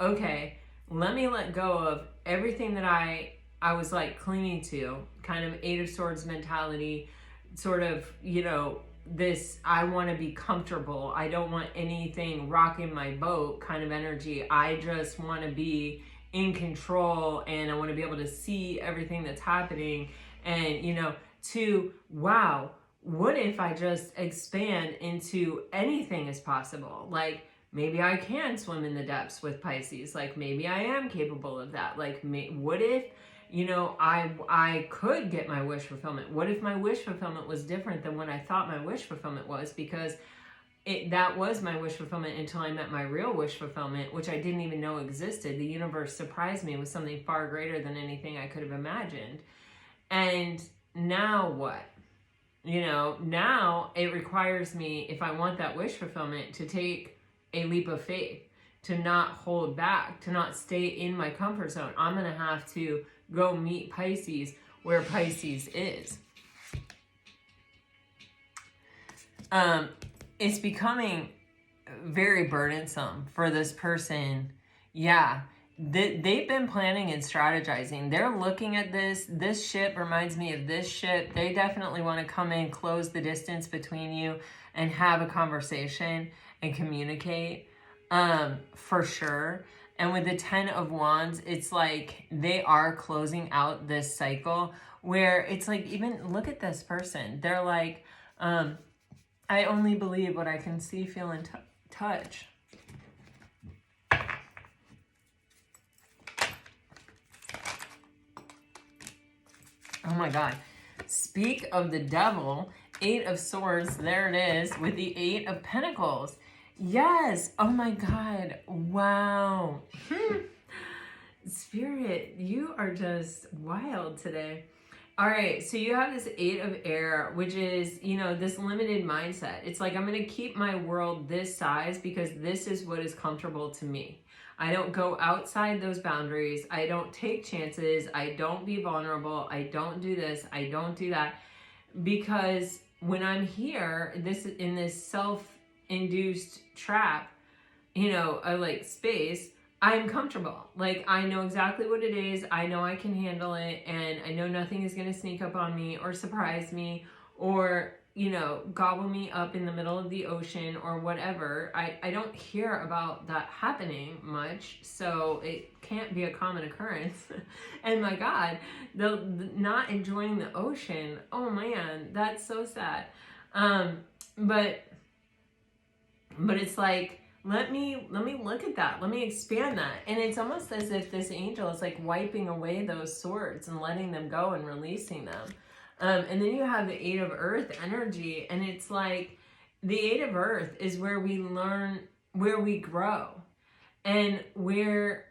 okay, let me let go of everything that I was like clinging to, kind of Eight of Swords mentality, sort of, you know, this I want to be comfortable, I don't want anything rocking my boat kind of energy. I just want to be in control and I want to be able to see everything that's happening. And, you know, to, wow, what if I just expand into anything is possible? Like, maybe I can swim in the depths with Pisces. Like, maybe I am capable of that. Like, what if, you know, I could get my wish fulfillment? What if my wish fulfillment was different than what I thought my wish fulfillment was? Because that was my wish fulfillment until I met my real wish fulfillment, which I didn't even know existed. The universe surprised me with something far greater than anything I could have imagined. And now what? You know, now it requires me, if I want that wish fulfillment, to take a leap of faith, to not hold back, to not stay in my comfort zone. I'm going to have to go meet Pisces where Pisces is. It's becoming very burdensome for this person. Yeah. They've been planning and strategizing. They're looking at this ship reminds me of this ship. They definitely want to come in, close the distance between you and have a conversation and communicate, for sure. And with the 10 of Wands, it's like they are closing out this cycle where it's like, even look at this person. They're like, I only believe what I can see, feel, and touch. Oh my God. Speak of the devil, 8 of Swords, there it is, with the 8 of Pentacles. Yes. Oh my God. Wow. Spirit, you are just wild today. All right. So you have this 8 of Air, which is, you know, this limited mindset. It's like, I'm going to keep my world this size because this is what is comfortable to me. I don't go outside those boundaries. I don't take chances. I don't be vulnerable. I don't do this. I don't do that. Because when I'm here, in this self-induced trap, you know, like space, I'm comfortable. Like, I know exactly what it is. I know I can handle it. And I know nothing is going to sneak up on me or surprise me or, you know, gobble me up in the middle of the ocean or whatever. I don't hear about that happening much, so it can't be a common occurrence. And my God, the not enjoying the ocean, oh man, that's so sad. But it's like, let me look at that. Let me expand that. And it's almost as if this angel is like wiping away those swords and letting them go and releasing them. And then you have the 8 of Earth energy, and it's like the 8 of Earth is where we learn, where we grow, and where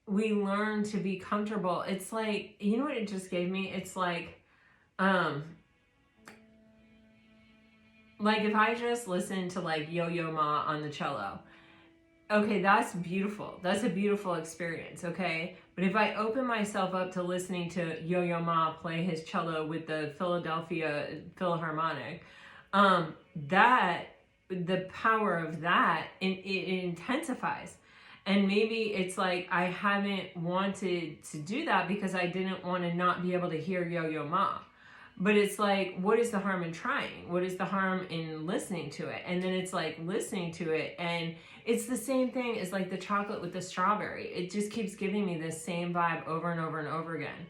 we learn to be comfortable. It's like, you know what it just gave me? It's like if I just listen to like Yo-Yo Ma on the cello, okay, that's beautiful. That's a beautiful experience, okay? But if I open myself up to listening to Yo-Yo Ma play his cello with the Philadelphia Philharmonic, that, the power of that, it intensifies. And maybe it's like I haven't wanted to do that because I didn't want to not be able to hear Yo-Yo Ma. But it's like, what is the harm in trying? What is the harm in listening to it? And then it's like listening to it, and it's the same thing as like the chocolate with the strawberry. It just keeps giving me this same vibe over and over and over again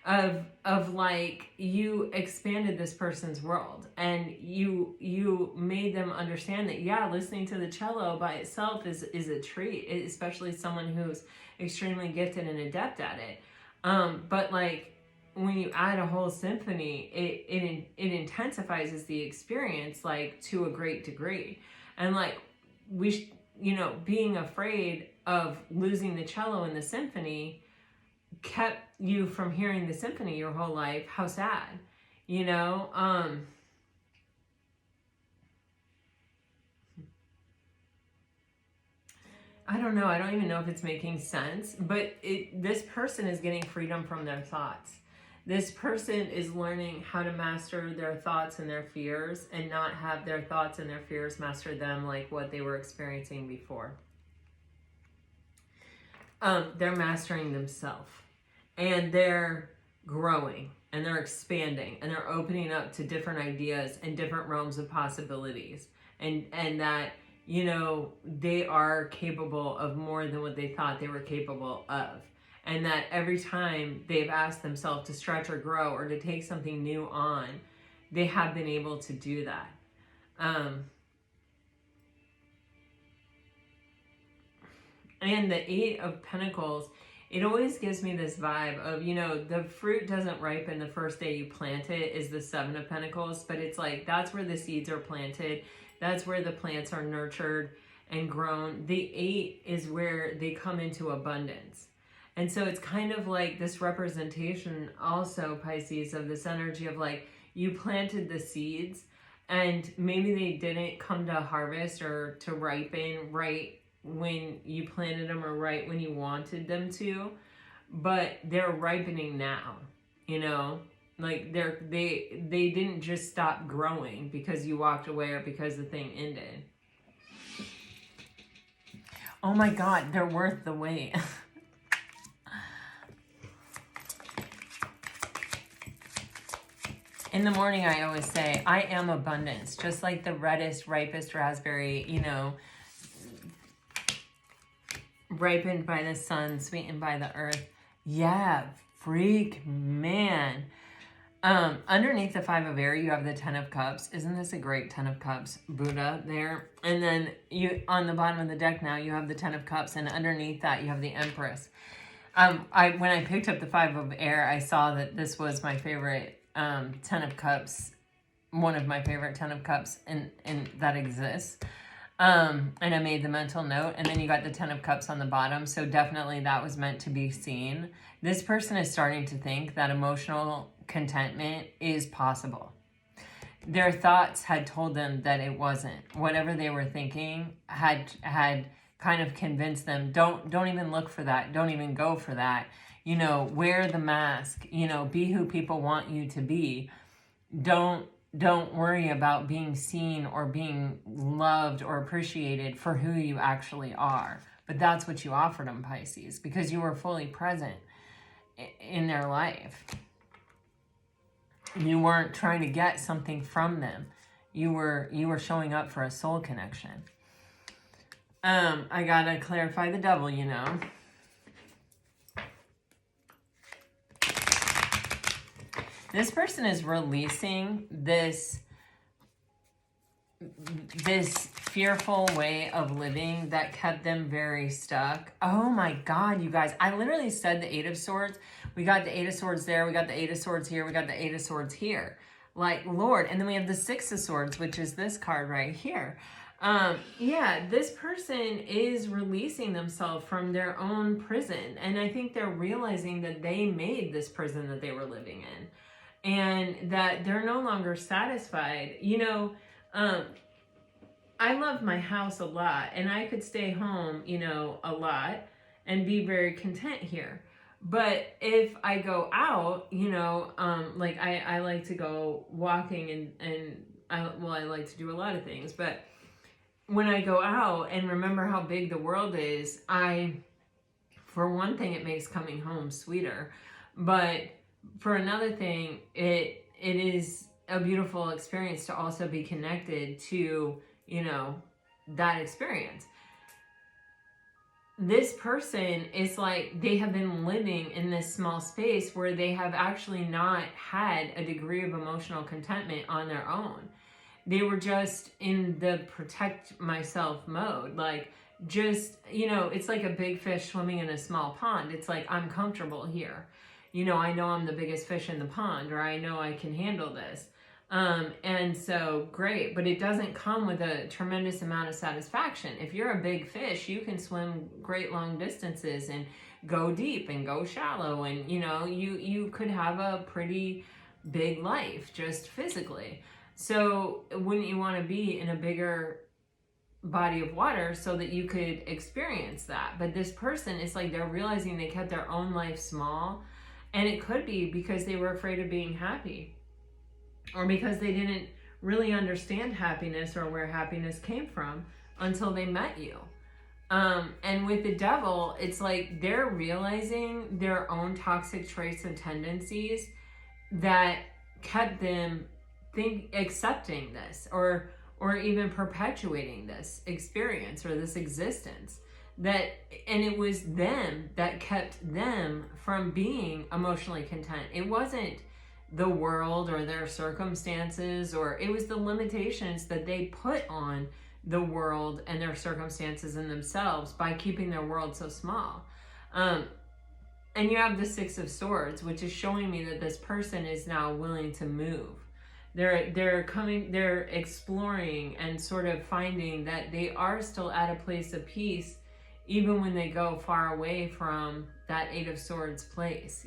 of like, you expanded this person's world and you made them understand that, yeah, listening to the cello by itself is a treat, especially someone who's extremely gifted and adept at it. But like, when you add a whole symphony, it intensifies the experience like to a great degree. And like, you know, being afraid of losing the cello in the symphony kept you from hearing the symphony your whole life, how sad, you know? I don't know. I don't even know if it's making sense, but this person is getting freedom from their thoughts. This person is learning how to master their thoughts and their fears and not have their thoughts and their fears master them like what they were experiencing before. They're mastering themselves, and they're growing, and they're expanding, and they're opening up to different ideas and different realms of possibilities, and that, you know, they are capable of more than what they thought they were capable of. And that every time they've asked themselves to stretch or grow or to take something new on, they have been able to do that. And the Eight of Pentacles, it always gives me this vibe of, you know, the fruit doesn't ripen the first day you plant it, is the Seven of Pentacles. But it's like, that's where the seeds are planted. That's where the plants are nurtured and grown. The Eight is where they come into abundance. And so it's kind of like this representation also, Pisces, of this energy of like, you planted the seeds and maybe they didn't come to harvest or to ripen right when you planted them or right when you wanted them to, but they're ripening now, you know? Like they didn't just stop growing because you walked away or because the thing ended. Oh my God, they're worth the wait. In the morning, I always say, I am abundance, just like the reddest, ripest raspberry, you know, ripened by the sun, sweetened by the earth. Yeah, freak, man. Underneath the Five of Air, you have the Ten of Cups. Isn't this a great Ten of Cups? Buddha there. And then you, on the bottom of the deck now, you have the Ten of Cups, and underneath that, you have the Empress. When I picked up the Five of Air, I saw that this was my favorite Ten of Cups, one of my favorite Ten of Cups in that exists. And I made the mental note, and then you got the Ten of Cups on the bottom. So definitely that was meant to be seen. This person is starting to think that emotional contentment is possible. Their thoughts had told them that it wasn't. Whatever they were thinking had kind of convinced them, don't even look for that. Don't even go for that. You know, wear the mask, you know, be who people want you to be. Don't worry about being seen or being loved or appreciated for who you actually are. But that's what you offered them, Pisces, because you were fully present in their life. You weren't trying to get something from them. You were showing up for a soul connection. I gotta clarify the Devil, you know. This person is releasing this fearful way of living that kept them very stuck. Oh my God, you guys. I literally said the Eight of Swords. We got the Eight of Swords there. We got the Eight of Swords here. We got the Eight of Swords here. Like, Lord. And then we have the Six of Swords, which is this card right here. Yeah, this person is releasing themselves from their own prison. And I think they're realizing that they made this prison that they were living in. And that they're no longer satisfied. You know, I love my house a lot, and I could stay home, you know, a lot and be very content here. But if I go out, you know, like I like to go walking and I like to do a lot of things. But when I go out and remember how big the world is, for one thing, it makes coming home sweeter. But for another thing, it is a beautiful experience to also be connected to, you know, that experience. This person is like, they have been living in this small space where they have actually not had a degree of emotional contentment on their own. They were just in the protect myself mode. Like, just, you know, it's like a big fish swimming in a small pond. It's like, I'm comfortable here. You know, I know I'm the biggest fish in the pond, or I know I can handle this. And so great, but it doesn't come with a tremendous amount of satisfaction. If you're a big fish, you can swim great long distances and go deep and go shallow, and you could have a pretty big life just physically. So wouldn't you want to be in a bigger body of water so that you could experience that? But this person, it's like they're realizing they kept their own life small, and it could be because they were afraid of being happy, or because they didn't really understand happiness or where happiness came from until they met you. And with the devil, it's like they're realizing their own toxic traits and tendencies that kept them accepting this, or even perpetuating this experience or this existence. And it was them that kept them from being emotionally content. It wasn't the world or their circumstances, or it was the limitations that they put on the world and their circumstances and themselves by keeping their world so small. And you have the Six of Swords, which is showing me that this person is now willing to move. They're exploring and sort of finding that they are still at a place of peace, even when they go far away from that Eight of Swords place,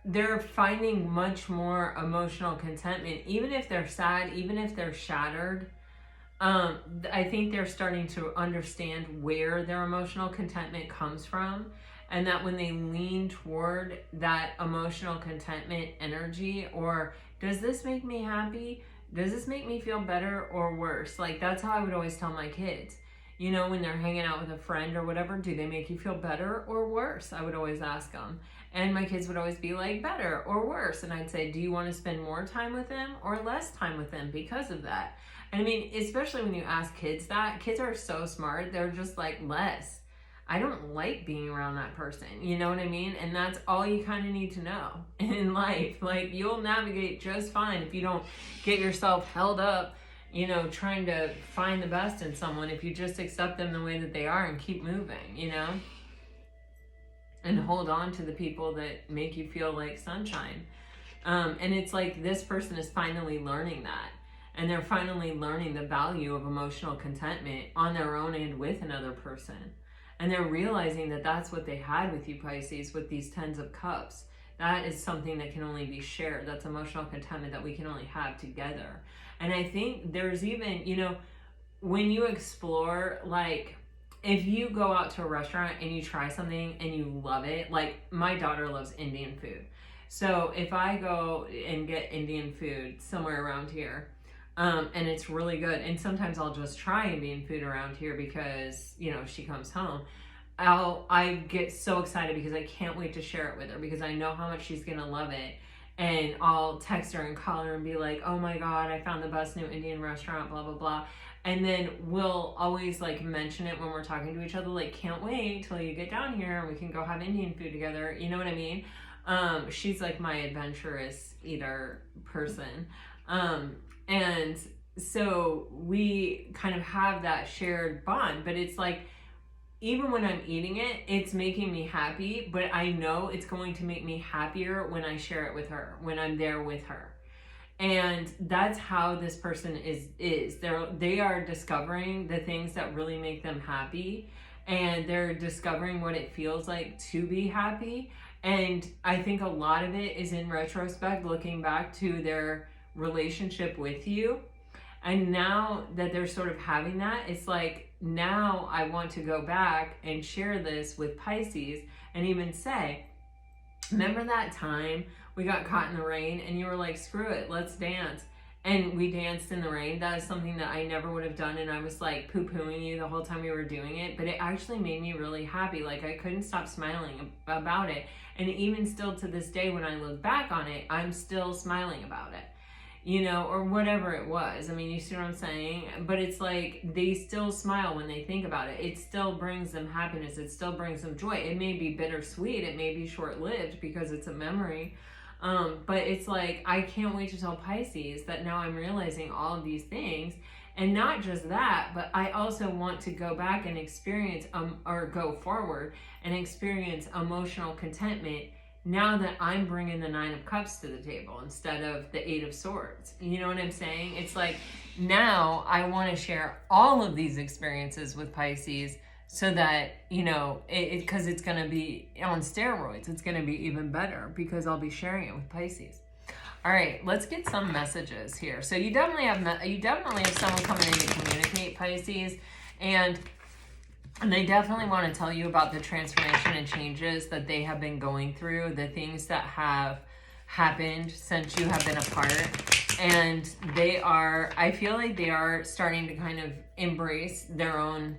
They're finding much more emotional contentment, even if they're sad, even if they're shattered. I think they're starting to understand where their emotional contentment comes from, and that when they lean toward that emotional contentment energy, or does this make me happy? Does this make me feel better or worse? Like, that's how I would always tell my kids. When they're hanging out with a friend or whatever, do they make you feel better or worse? I would always ask them. And my kids would always be like, better or worse. And I'd say, do you want to spend more time with them or less time with them because of that? And I mean, especially when you ask kids that, kids are so smart. They're just like, less. I don't like being around that person. You know what I mean? And that's all you kind of need to know in life. Like, you'll navigate just fine if you don't get yourself held up, trying to find the best in someone, if you just accept them the way that they are and keep moving, and hold on to the people that make you feel like sunshine. And it's like this person is finally learning that. And they're finally learning the value of emotional contentment on their own and with another person. And they're realizing that that's what they had with you, Pisces, with these Tens of Cups. That is something that can only be shared. That's emotional contentment that we can only have together. And I think there's even, when you explore, like, if you go out to a restaurant and you try something and you love it, like my daughter loves Indian food. So if I go and get Indian food somewhere around here, and it's really good, and sometimes I'll just try Indian food around here because, she comes home, I get so excited because I can't wait to share it with her, because I know how much she's gonna love it. And I'll text her and call her and be like, oh my God, I found the best new Indian restaurant, blah, blah, blah. And then we'll always like mention it when we're talking to each other, like, can't wait till you get down here and we can go have Indian food together. You know what I mean? She's like my adventurous eater person. And so we kind of have that shared bond, but it's like, even when I'm eating it, it's making me happy, but I know it's going to make me happier when I share it with her, when I'm there with her. And that's how this person is. They are discovering the things that really make them happy, and they're discovering what it feels like to be happy. And I think a lot of it is in retrospect, looking back to their relationship with you. And now that they're sort of having that, it's like, now I want to go back and share this with Pisces and even say, remember that time we got caught in the rain and you were like, screw it, let's dance. And we danced in the rain. That is something that I never would have done. And I was like poo-pooing you the whole time we were doing it. But it actually made me really happy. Like, I couldn't stop smiling about it. And even still to this day, when I look back on it, I'm still smiling about it. Or whatever it was. I mean, you see what I'm saying? But it's like, they still smile when they think about it. It still brings them happiness. It still brings them joy. It may be bittersweet. It may be short-lived because it's a memory. But it's like, I can't wait to tell Pisces that now I'm realizing all of these things. And not just that, but I also want to go back and experience, or go forward and experience emotional contentment now that I'm bringing the 9 of Cups to the table instead of the 8 of Swords. You know what I'm saying? It's like, now I want to share all of these experiences with Pisces so that, you know, because it's going to be on steroids. It's going to be even better because I'll be sharing it with Pisces. All right, let's get some messages here. So you definitely have someone coming in to communicate, Pisces, and they definitely want to tell you about the transformation and changes that they have been going through, the things that have happened since you have been apart. And they are, I feel like they are starting to kind of embrace their own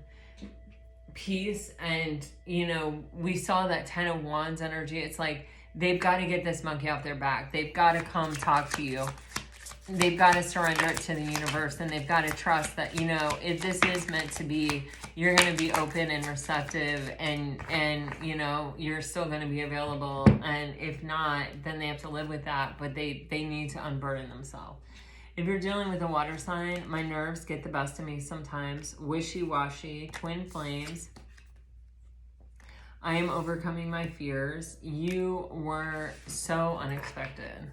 peace. And, you know, we saw that 10 of Wands energy. It's like, they've got to get this monkey off their back. They've got to come talk to you. They've got to surrender it to the universe, and they've got to trust that, you know, if this is meant to be, you're going to be open and receptive, and you know, you're still going to be available. And if not, then they have to live with that, but they need to unburden themselves. If you're dealing with a water sign, my nerves get the best of me sometimes. Wishy-washy, twin flames. I am overcoming my fears. You were so unexpected.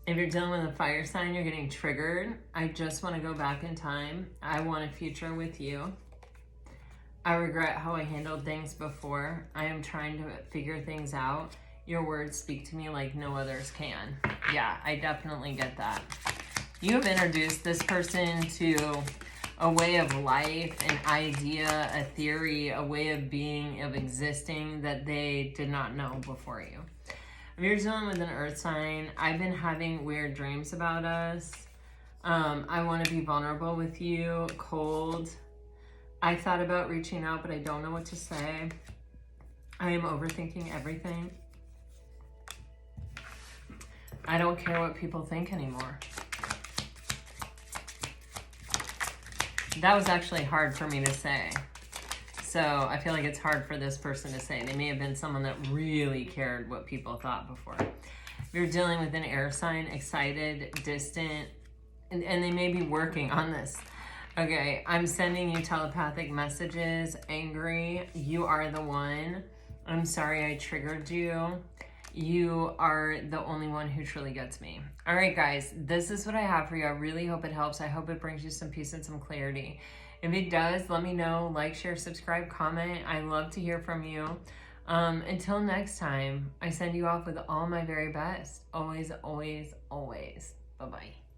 If you're dealing with a fire sign, you're getting triggered. I just want to go back in time. I want a future with you. I regret how I handled things before. I am trying to figure things out. Your words speak to me like no others can. Yeah, I definitely get that. You have introduced this person to a way of life, an idea, a theory, a way of being, of existing that they did not know before you. If you're dealing with an earth sign, I've been having weird dreams about us. I want to be vulnerable with you. Cold. I thought about reaching out, but I don't know what to say. I am overthinking everything. I don't care what people think anymore. That was actually hard for me to say. So I feel like it's hard for this person to say. They may have been someone that really cared what people thought before. If you're dealing with an air sign, excited, distant, and they may be working on this. Okay, I'm sending you telepathic messages, angry. You are the one. I'm sorry I triggered you. You are the only one who truly gets me. All right, guys, this is what I have for you. I really hope it helps. I hope it brings you some peace and some clarity. If it does, let me know. Like, share, subscribe, comment. I love to hear from you. Until next time, I send you off with all my very best. Always, always, always. Bye-bye.